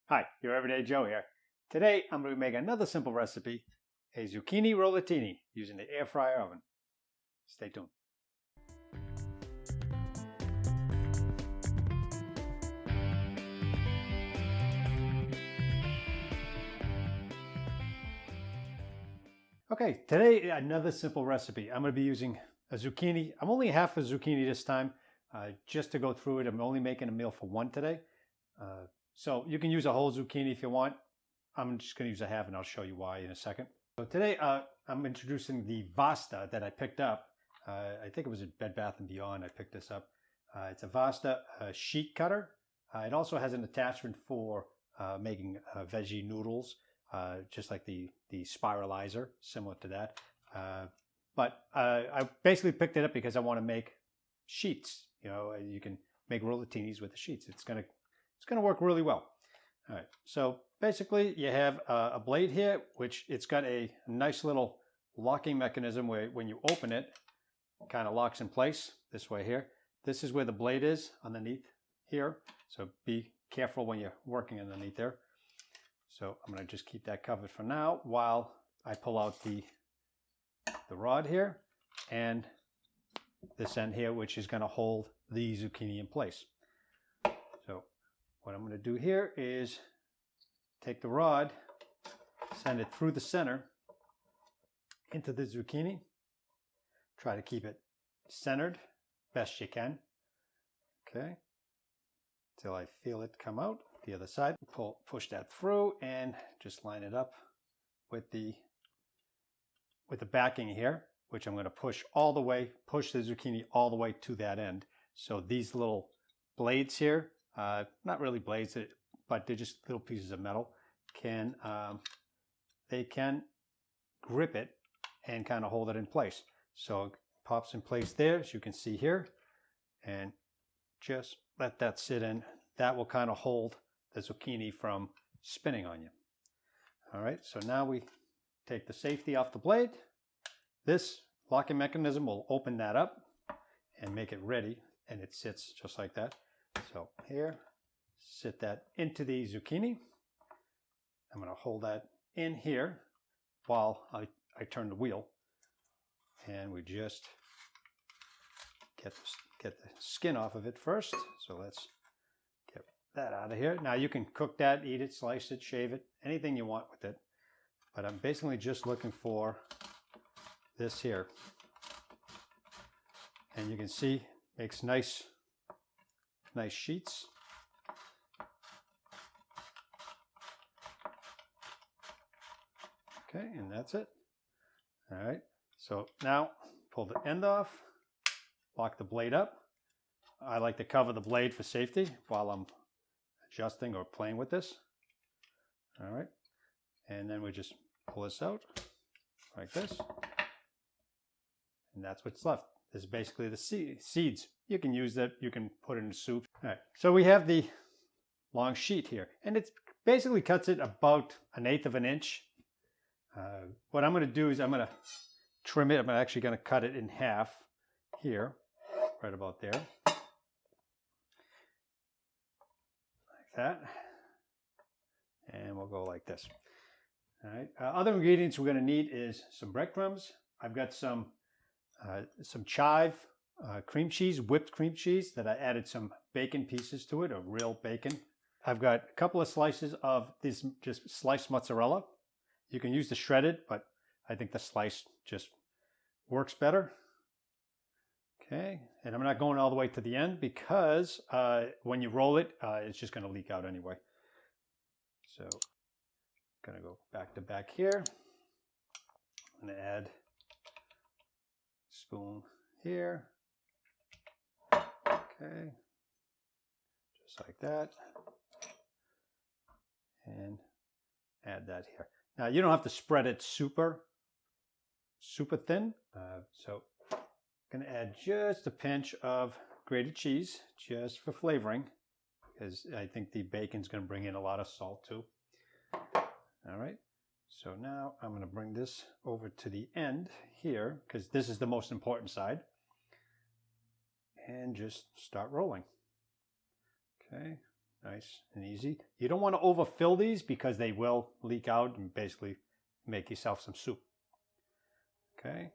Hi, your Everyday Joe here. Today I'm going to make another simple recipe, a zucchini rollatini using the air fryer oven. Stay tuned. Okay, today another simple recipe. I'm going to be using a zucchini. I'm only half a zucchini this time, just to go through it. I'm only making a meal for one today. So you can use a whole zucchini if you want. I'm just going to use a half and I'll show you why in a second. So today I'm introducing the Vasta that I picked up. I think it was at Bed Bath & Beyond I picked this up. It's a Vasta sheet cutter. It also has an attachment for making veggie noodles, just like the spiralizer, similar to that. But I basically picked it up because I want to make sheets. You know, you can make rollatinis with the sheets. It's gonna work really well. All right, so basically you have a blade here, which it's got a nice little locking mechanism where when you open it, it kind of locks in place this way here. This is where the blade is underneath here. So be careful when you're working underneath there. So I'm gonna just keep that covered for now while I pull out the rod here and this end here, which is gonna hold the zucchini in place. So what I'm going to do here is take the rod, send it through the center into the zucchini. Try to keep it centered best you can. Okay, till I feel it come out the other side. Push that through and just line it up with the backing here, which I'm going to push all the way, push the zucchini all the way to that end. So these little blades here, not really blades, but they're just little pieces of metal, they can grip it and kind of hold it in place. So it pops in place there, as you can see here, and just let that sit in. That will kind of hold the zucchini from spinning on you. All right, so now we take the safety off the blade. This locking mechanism will open that up and make it ready, and it sits just like that. So here, sit that into the zucchini. I'm going to hold that in here while I turn the wheel, and we just get the skin off of it first. So let's get that out of here. Now you can cook that, eat it, slice it, shave it, anything you want with it. But I'm basically just looking for this here. And you can see, makes nice sheets. Okay, and that's it. All right, so now pull the end off, lock the blade up. I like to cover the blade for safety while I'm adjusting or playing with this. All right, and then we just pull this out like this. And that's what's left. This is basically the seeds. You can use that, you can put it in soup. All right, so we have the long sheet here, and it basically cuts it about 1/8 of an inch. What I'm going to do is I'm going to trim it. I'm actually going to cut it in half here, right about there, like that, and we'll go like this. All right. Other ingredients we're going to need is some breadcrumbs. I've got some chive cream cheese, whipped cream cheese that I added some bacon pieces to it, or real bacon. I've got a couple of slices of this just sliced mozzarella. You can use the shredded, but I think the sliced just works better. Okay, and I'm not going all the way to the end because when you roll it, it's just going to leak out anyway. So I'm going to go back to back here. I'm going to add spoon here. Okay, just like that, and add that here. Now you don't have to spread it super thin. So I'm going to add just a pinch of grated cheese just for flavoring, because I think the bacon's going to bring in a lot of salt too. All right. So now I'm going to bring this over to the end here, because this is the most important side, and just start rolling. Okay, Nice and easy. You don't want to overfill these because they will leak out and basically make yourself some soup. Okay,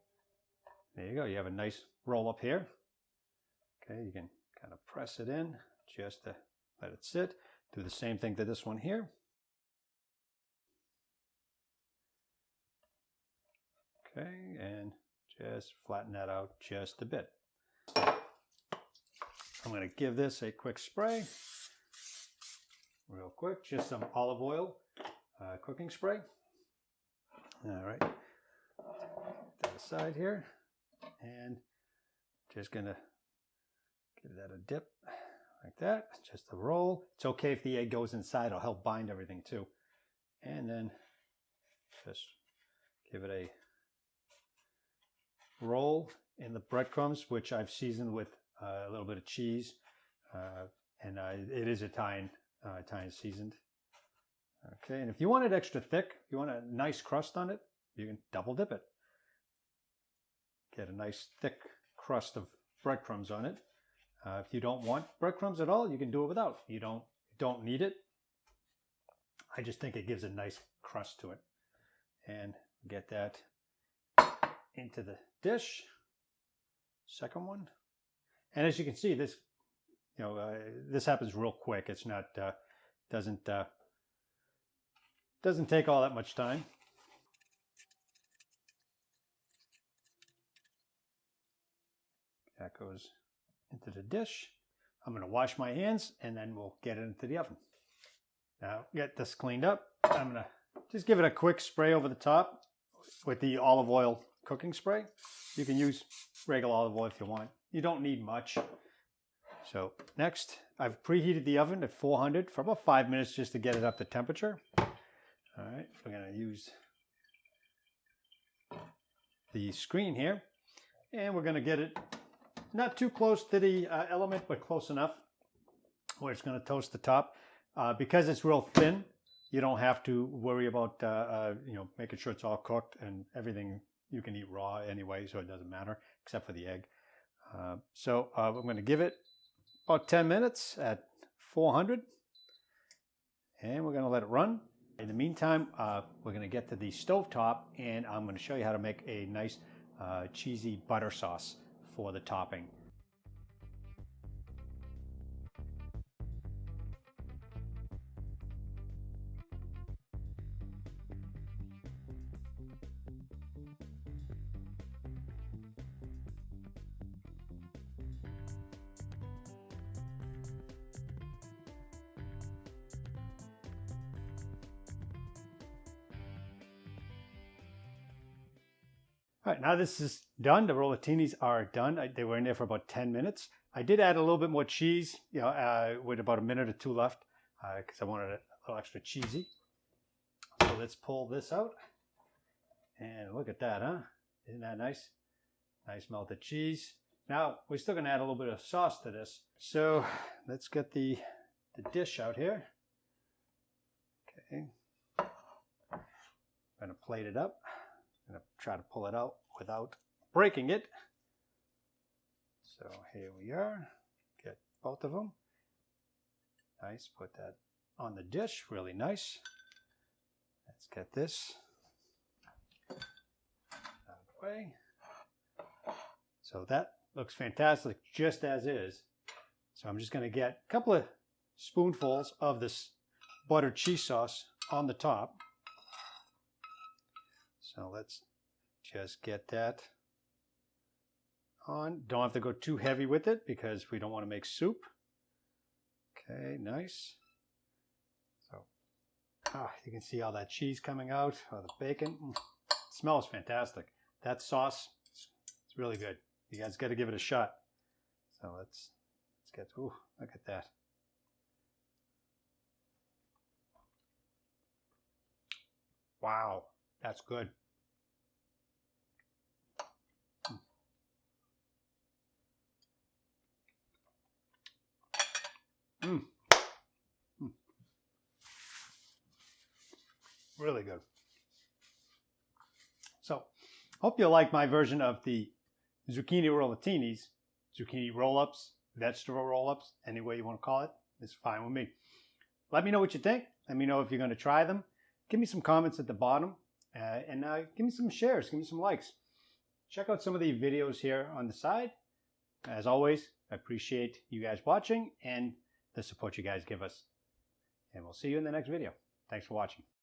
there you go. You have a nice roll up here. Okay, you can kind of press it in just to let it sit. Do the same thing to this one here. Okay, and just flatten that out just a bit. I'm going to give this a quick spray. Real quick, just some olive oil cooking spray. All right, put that aside here, and just gonna give that a dip like that, just a roll. It's okay if the egg goes inside, it'll help bind everything too. And then just give it a roll in the breadcrumbs, which I've seasoned with a little bit of cheese, and it is Italian seasoned. Okay, and if you want it extra thick, if you want a nice crust on it, you can double dip it. Get a nice thick crust of breadcrumbs on it. If you don't want breadcrumbs at all, you can do it without. You don't need it. I just think it gives a nice crust to it. And get that into the dish. Second one. And as you can see, this this happens real quick. It's not doesn't take all that much time. That goes into the dish. I'm going to wash my hands and then we'll get it into the oven. Now get this cleaned up. I'm going to just give it a quick spray over the top with the olive oil cooking spray. You can use regular olive oil if you want. You don't need much. So next, I've preheated the oven at 400 for about 5 minutes just to get it up to temperature. All right, we're going to use the screen here, and we're going to get it not too close to the element, but close enough where it's going to toast the top. Because it's real thin, you don't have to worry about making sure it's all cooked, and everything you can eat raw anyway, so it doesn't matter except for the egg. So I'm going to give it about 10 minutes at 400, and we're going to let it run. In the meantime, we're going to get to the stovetop, and I'm going to show you how to make a nice cheesy butter sauce for the topping. All right, now this is done. The rollatinis are done. They were in there for about 10 minutes. I did add a little bit more cheese, with about a minute or two left, because I wanted it a little extra cheesy. So let's pull this out. And look at that, huh? Isn't that nice? Nice melted cheese. Now, we're still going to add a little bit of sauce to this. So let's get the dish out here. Okay. I'm going to plate it up. I'm going to try to pull it out without breaking it. So here we are. Get both of them. Nice. Put that on the dish. Really nice. Let's get this out of the way. So that looks fantastic just as is. So I'm just going to get a couple of spoonfuls of this buttered cheese sauce on the top. So let's just get that on. Don't have to go too heavy with it because we don't want to make soup. Okay, nice. So you can see all that cheese coming out, all the bacon. It smells fantastic. That sauce, it's really good. You guys got to give it a shot. So let's get, look at that. Wow, that's good. Really good. So, hope you like my version of the zucchini rollatinis, zucchini roll-ups, vegetable roll-ups, any way you want to call it. It's fine with me. Let me know what you think. Let me know if you're going to try them. Give me some comments at the bottom. And give me some shares. Give me some likes. Check out some of the videos here on the side. As always, I appreciate you guys watching and the support you guys give us. And we'll see you in the next video. Thanks for watching.